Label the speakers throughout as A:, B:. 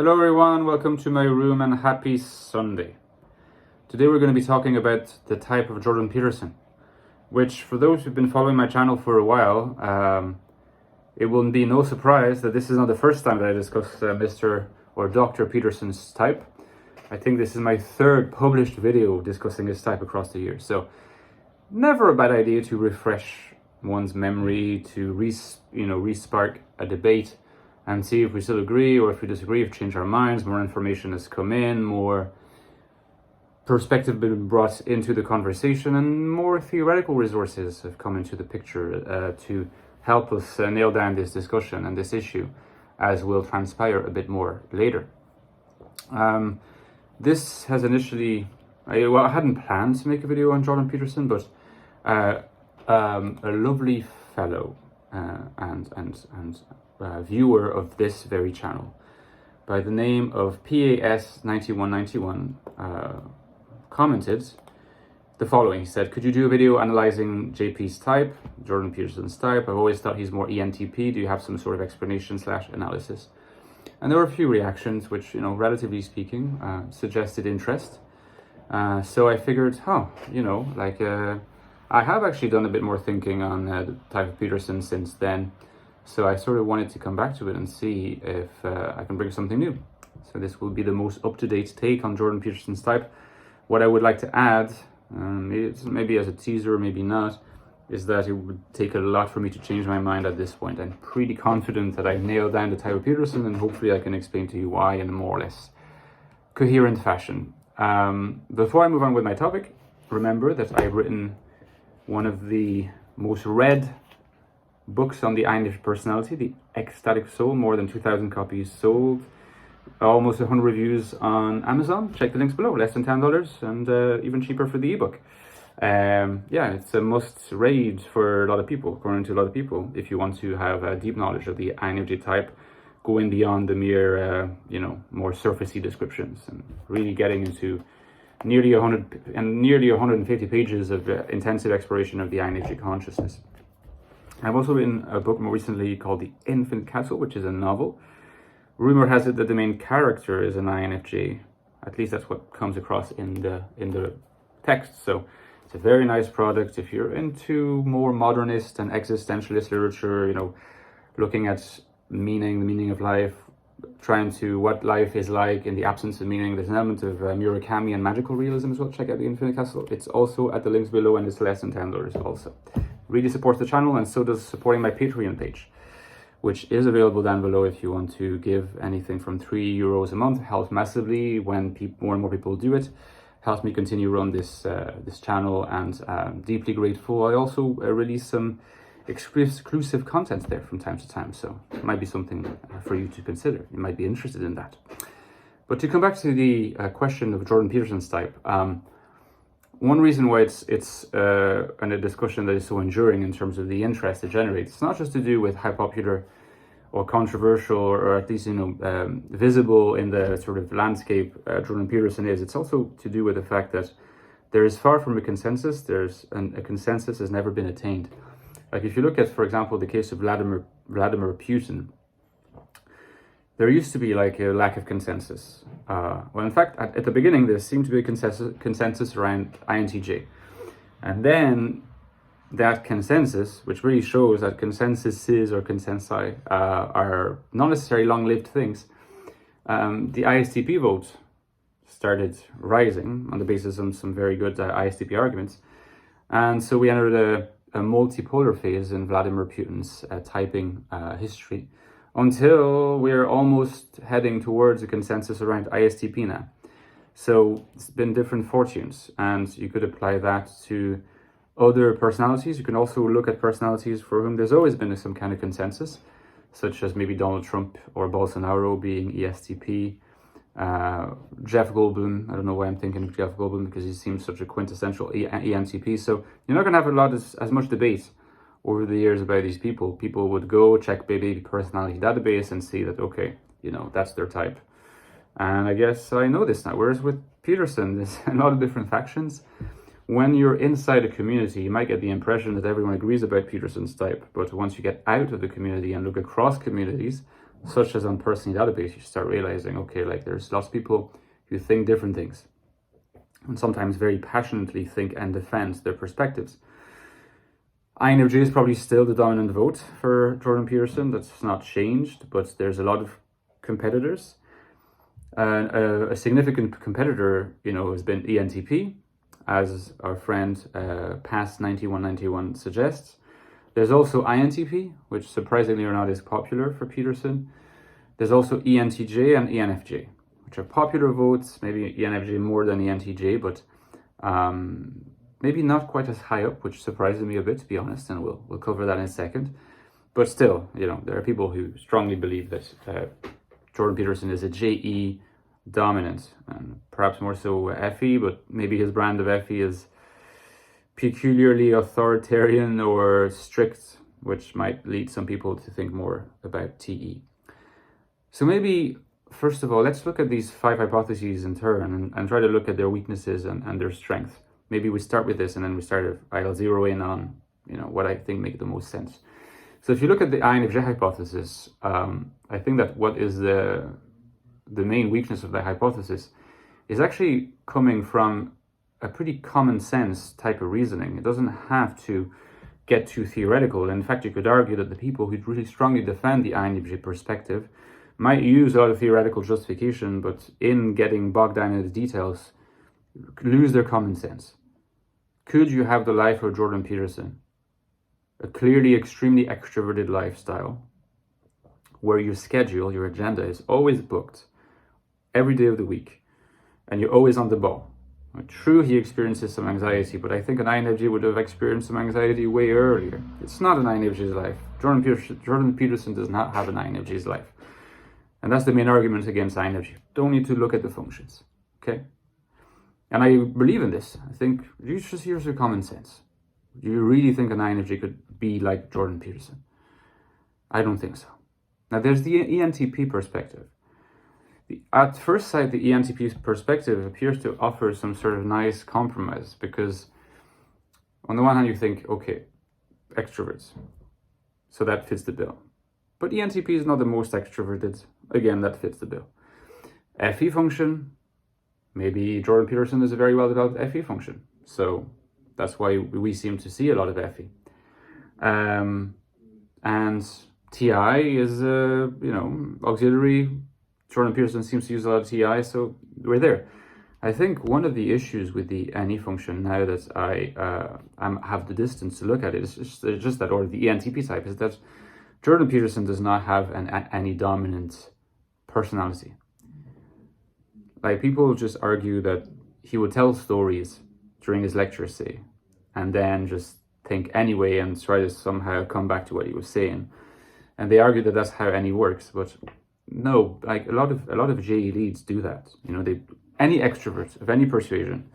A: Hello everyone, welcome to my room and happy Sunday. Today we're going to be talking about the type of Jordan Peterson, which for those who've been following my channel for a while, it will be no surprise that this is not the first time that I discuss Mr. or Dr. Peterson's type. I think this is my third published video discussing his type across the years, so never a bad idea to refresh one's memory, to re-spark a debate and see if we still agree or if we disagree, if change our minds, more information has come in, more perspective been brought into the conversation, and more theoretical resources have come into the picture to help us nail down this discussion and this issue, as will transpire a bit more later. This has initially, I hadn't planned to make a video on Jordan Peterson, but a lovely fellow and viewer of this very channel by the name of PAS9191 commented the following. He said, "Could you do a video analyzing JP's type, Jordan Peterson's type? I've always thought he's more ENTP. Do you have some sort of explanation/analysis?" And there were a few reactions which, relatively speaking, suggested interest. So I figured, I have actually done a bit more thinking on the type of Peterson since then. So I sort of wanted to come back to it and see if I can bring something new. So this will be the most up-to-date take on Jordan Peterson's type. What I would like to add, maybe as a teaser, maybe not, is that it would take a lot for me to change my mind at this point. I'm pretty confident that I've nailed down the type of Peterson, and hopefully I can explain to you why in a more or less coherent fashion. Before I move on with my topic, remember that I've written one of the most read books on the INFJ personality, the Ecstatic Soul, more than 2,000 copies sold, almost 100 reviews on Amazon. Check the links below, less than $10 and even cheaper for the ebook. It's a must read for a lot of people, according to a lot of people, if you want to have a deep knowledge of the INFJ type, going beyond the mere, more surfacey descriptions and really getting into nearly 150 pages of intensive exploration of the INFJ consciousness. I've also written a book more recently called The Infinite Castle, which is a novel. Rumor has it that the main character is an INFJ. At least that's what comes across in the text. So it's a very nice product if you're into more modernist and existentialist literature, looking at the meaning of life, trying to what life is like in the absence of meaning. There's an element of Murakami and magical realism as well. Check out The Infinite Castle. It's also at the links below, and it's less than $10 also. Really supports the channel, and so does supporting my Patreon page, which is available down below if you want to give anything from €3 a month. It helps massively when more and more people do it. Helps me continue run this channel, and deeply grateful. I also release some exclusive content there from time to time, so it might be something for you to consider. You might be interested in that. But to come back to the question of Jordan Peterson's type, one reason why it's a discussion that is so enduring in terms of the interest it generates, it's not just to do with how popular or controversial or at least visible in the sort of landscape Jordan Peterson is. It's also to do with the fact that there is far from a consensus. A consensus has never been attained. Like if you look at, for example, the case of Vladimir Putin, there used to be like a lack of consensus. Well, in fact, at the beginning, there seemed to be a consensus around INTJ. And then that consensus, which really shows that consensuses or consensi are not necessarily long-lived things, the ISTP vote started rising on the basis of some very good ISTP arguments. And so we entered a multipolar phase in Vladimir Putin's typing history, until we're almost heading towards a consensus around ISTP now. So it's been different fortunes, and you could apply that to other personalities. You can also look at personalities for whom there's always been some kind of consensus, such as maybe Donald Trump or Bolsonaro being ESTP, Jeff Goldblum. I don't know why I'm thinking of Jeff Goldblum, because he seems such a quintessential ENTP. So you're not going to have as much debate over the years about these people. People would go check baby personality database and see that, okay, that's their type. And I guess I know this now. Whereas with Peterson, there's a lot of different factions. When you're inside a community, you might get the impression that everyone agrees about Peterson's type. But once you get out of the community and look across communities, such as on personality database, you start realizing, okay, like there's lots of people who think different things and sometimes very passionately think and defend their perspectives. INFJ is probably still the dominant vote for Jordan Peterson. That's not changed, but there's a lot of competitors. A significant competitor, has been ENTP, as our friend Past 9191 suggests. There's also INTP, which surprisingly or not is popular for Peterson. There's also ENTJ and ENFJ, which are popular votes, maybe ENFJ more than ENTJ, but maybe not quite as high up, which surprises me a bit, to be honest, and we'll cover that in a second. But still, there are people who strongly believe that Jordan Peterson is a JE dominant, and perhaps more so FE, but maybe his brand of FE is peculiarly authoritarian or strict, which might lead some people to think more about TE. So maybe, first of all, let's look at these 5 hypotheses in turn and try to look at their weaknesses and their strengths. Maybe we start with this and then I'll zero in on what I think make the most sense. So if you look at the INFJ hypothesis, I think that what is the main weakness of the hypothesis is actually coming from a pretty common sense type of reasoning. It doesn't have to get too theoretical. In fact, you could argue that the people who really strongly defend the INFJ perspective might use a lot of theoretical justification, but in getting bogged down in the details, lose their common sense. Could you have the life of Jordan Peterson? A clearly extremely extroverted lifestyle where your schedule, your agenda is always booked every day of the week and you're always on the ball. True, he experiences some anxiety, but I think an INFJ would have experienced some anxiety way earlier. It's not an INFJ's life. Jordan Peterson does not have an INFJ's life. And that's the main argument against INFJ. Don't need to look at the functions, okay? And I believe in this. I think you just use your common sense. Do you really think an INFJ could be like Jordan Peterson? I don't think so. Now there's the ENTP perspective. At first sight, the ENTP perspective appears to offer some sort of nice compromise because on the one hand you think, okay, extroverts, so that fits the bill. But ENTP is not the most extroverted. Again, that fits the bill. FE function, maybe Jordan Peterson is a very well-developed FE function. So that's why we seem to see a lot of FE. And TI is, auxiliary. Jordan Peterson seems to use a lot of TI, so we're there. I think one of the issues with the NE function, now that I have the distance to look at it, is just that, or the ENTP type, is that Jordan Peterson does not have any dominant personality. Like, people just argue that he would tell stories during his lectures, say, and then just think anyway and try to somehow come back to what he was saying. And they argue that that's how NE works, but no, like a lot of JE leads do that. Any extrovert of any persuasion,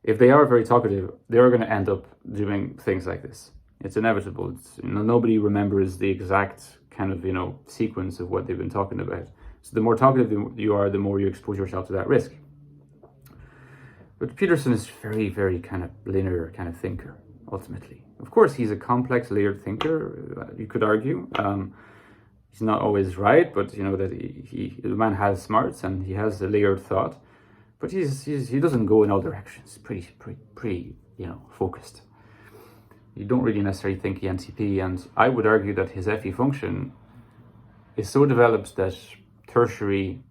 A: if they are very talkative, they are going to end up doing things like this. It's inevitable. Nobody remembers the exact kind of sequence of what they've been talking about. So the more talkative you are, the more you expose yourself to that risk. But Peterson is very, very kind of linear kind of thinker, ultimately. Of course, he's a complex, layered thinker, you could argue. He's not always right, but that the man has smarts and he has a layered thought. But he doesn't go in all directions. Pretty focused. You don't really necessarily think ENTP, and I would argue that his FE function is so developed that tertiary,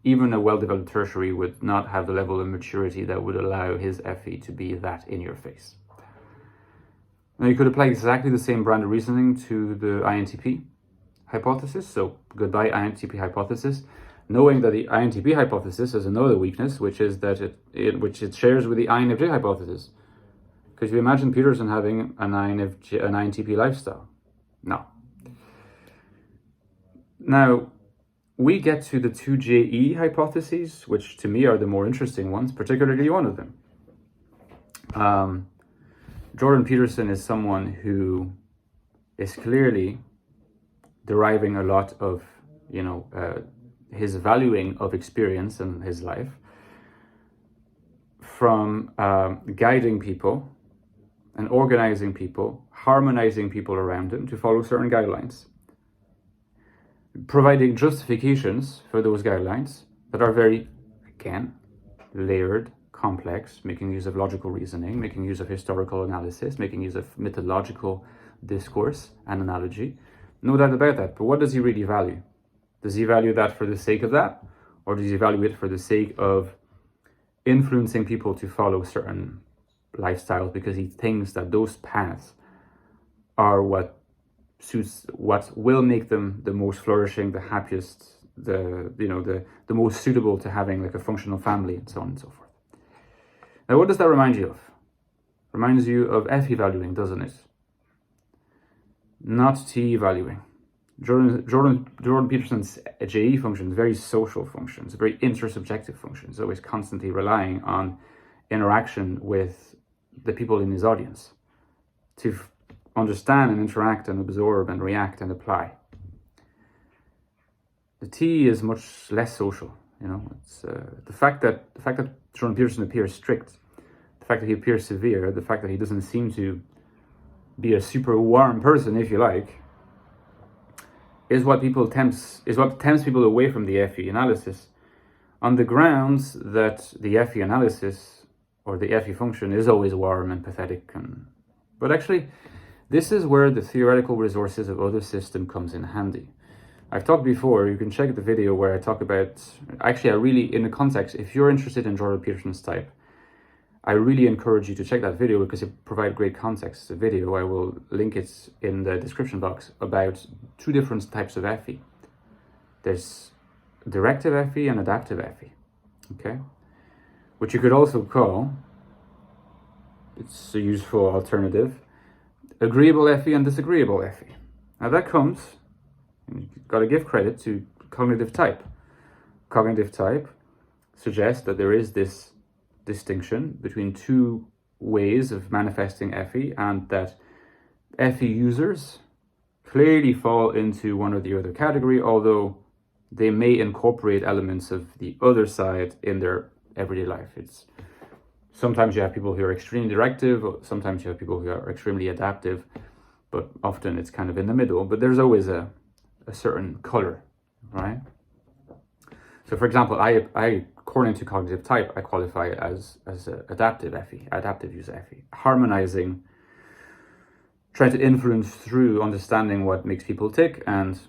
A: even a well-developed tertiary, would not have the level of maturity that would allow his FE to be that in your face. Now you could apply exactly the same brand of reasoning to the INTP hypothesis. So goodbye INTP hypothesis, knowing that the INTP hypothesis has another weakness, which is that it shares with the INFJ hypothesis. Could you imagine Peterson having an INTP lifestyle? No. Now, we get to the 2 JE hypotheses, which to me are the more interesting ones, particularly one of them. Jordan Peterson is someone who is clearly deriving a lot of, his valuing of experience in his life from guiding people and organizing people, harmonizing people around him to follow certain guidelines. providing justifications for those guidelines that are very, again, layered, complex, making use of logical reasoning, making use of historical analysis, making use of mythological discourse and analogy. No doubt about that. But what does he really value? Does he value that for the sake of that? Or does he value it for the sake of influencing people to follow certain lifestyles because he thinks that those paths are what will make them the most flourishing, the happiest, the most suitable to having like a functional family, and so on and so forth. Now, what does that remind you of? Reminds you of FE valuing, doesn't it? Not TE valuing. Jordan Peterson's JE function is very social function. It's a very intersubjective function. It's always constantly relying on interaction with the people in his audience to understand and interact and absorb and react and apply. The T is much less social. It's the fact that Jordan Peterson appears strict, the fact that he appears severe, the fact that he doesn't seem to be a super warm person, if you like, is what tempts people away from the FE analysis, on the grounds that the FE analysis or the FE function is always warm and pathetic. But actually, this is where the theoretical resources of other system comes in handy. I've talked before, you can check the video where I talk about, actually I really, in the context, if you're interested in Jordan Peterson's type, I really encourage you to check that video because it provides great context. The video, I will link it in the description box, about two different types of FE. There's directive FE and adaptive FE, okay? Which you could also call, it's a useful alternative, agreeable FE and disagreeable FE. Now that comes, you've got to give credit to cognitive type. Cognitive type suggests that there is this distinction between two ways of manifesting FE, and that FE users clearly fall into one or the other category, although they may incorporate elements of the other side in their everyday life. It's sometimes you have people who are extremely directive, sometimes you have people who are extremely adaptive, but often it's kind of in the middle. But there's always a certain color, right? So for example, I according to cognitive type, I qualify as adaptive FE, adaptive user FE, harmonizing, trying to influence through understanding what makes people tick and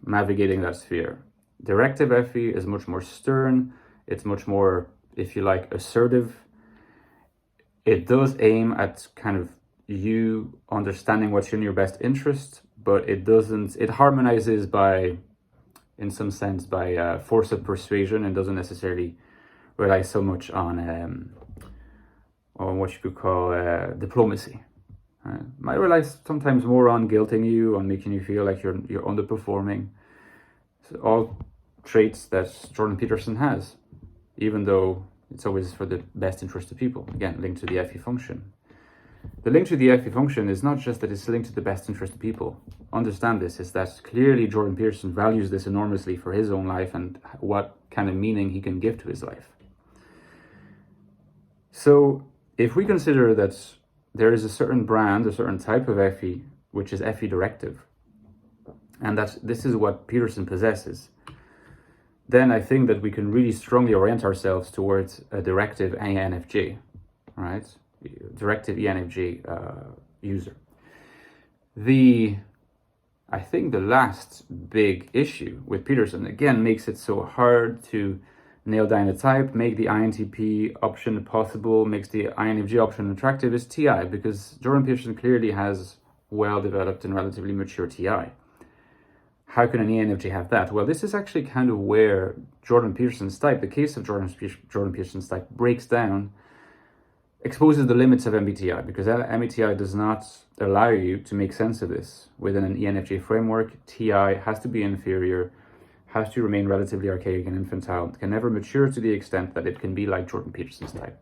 A: navigating that sphere. Directive FE is much more stern. It's much more, if you like, assertive. It does aim at kind of you understanding what's in your best interest, but it harmonizes by, in some sense, by force of persuasion, and doesn't necessarily rely so much on what you could call diplomacy. Might rely sometimes more on guilting you, on making you feel like you're underperforming. So all traits that Jordan Peterson has, even though it's always for the best interest of people. Again, linked to the FE function. The link to the FE function is not just that it's linked to the best interest of people. Understand this, is that clearly Jordan Peterson values this enormously for his own life and what kind of meaning he can give to his life. So if we consider that there is a certain brand, a certain type of FE, which is FE directive, and that this is what Peterson possesses, then I think that we can really strongly orient ourselves towards a directive INFJ, right? Directive INFJ user. I think the last big issue with Peterson, again, makes it so hard to nail down a type, make the INTP option possible, makes the INFJ option attractive, is TI, because Jordan Peterson clearly has well-developed and relatively mature TI. How can an ENFJ have that? Well, this is actually kind of where Jordan Peterson's type, the case of Jordan Peterson's type, breaks down, exposes the limits of MBTI, because MBTI does not allow you to make sense of this within an ENFJ framework. TI has to be inferior, has to remain relatively archaic and infantile, can never mature to the extent that it can be like Jordan Peterson's type.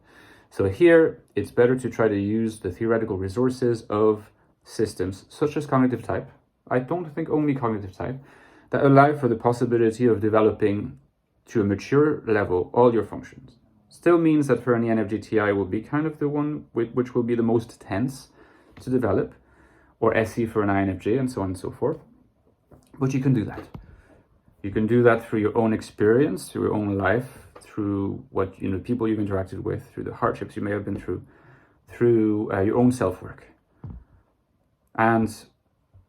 A: So here, it's better to try to use the theoretical resources of systems such as cognitive type. I don't think only cognitive type, that allow for the possibility of developing to a mature level all your functions. Still means that for an ENFJ, TI will be kind of the one which will be the most tense to develop, or SE for an INFJ, and so on and so forth. But you can do that. You can do that through your own experience, through your own life, through what, people you've interacted with, through the hardships you may have been through your own self-work. And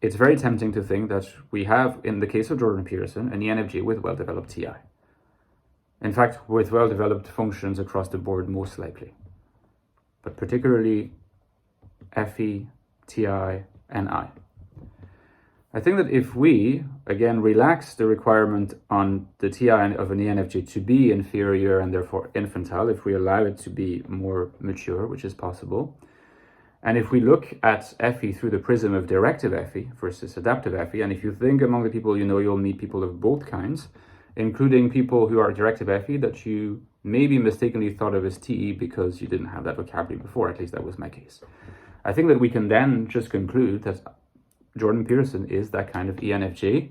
A: it's very tempting to think that we have, in the case of Jordan Peterson, an ENFJ with well-developed TI. In fact, with well-developed functions across the board, most likely. But particularly FE, TI, and I. I think that if we, again, relax the requirement on the TI of an ENFJ to be inferior and therefore infantile, if we allow it to be more mature, which is possible, and if we look at FE through the prism of directive FE versus adaptive FE, and if you think among the people you know, you'll meet people of both kinds, including people who are directive FE that you maybe mistakenly thought of as TE because you didn't have that vocabulary before, at least that was my case. I think that we can then just conclude that Jordan Peterson is that kind of ENFJ,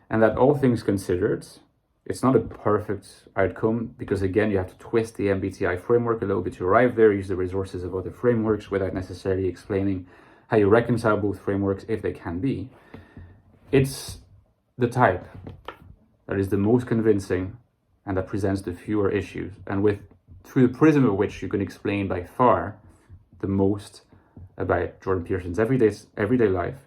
A: and that all things considered, it's not a perfect outcome because, again, you have to twist the MBTI framework a little bit to arrive there, use the resources of other frameworks without necessarily explaining how you reconcile both frameworks if they can be. It's the type that is the most convincing and that presents the fewer issues, and through the prism of which you can explain by far the most about Jordan Peterson's everyday life,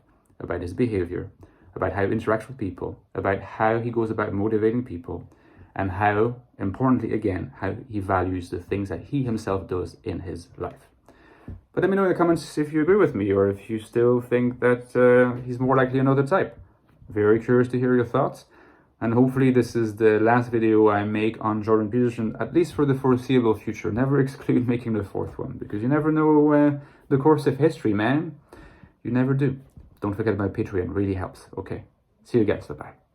A: about his behavior, about how he interacts with people, about how he goes about motivating people, and how, importantly again, how he values the things that he himself does in his life. But let me know in the comments if you agree with me, or if you still think that he's more likely another type. Very curious to hear your thoughts, and hopefully this is the last video I make on Jordan Peterson, at least for the foreseeable future. Never exclude making the fourth one, because you never know the course of history, man. You never do. Don't forget my Patreon, really helps. Okay, see you guys, bye-bye.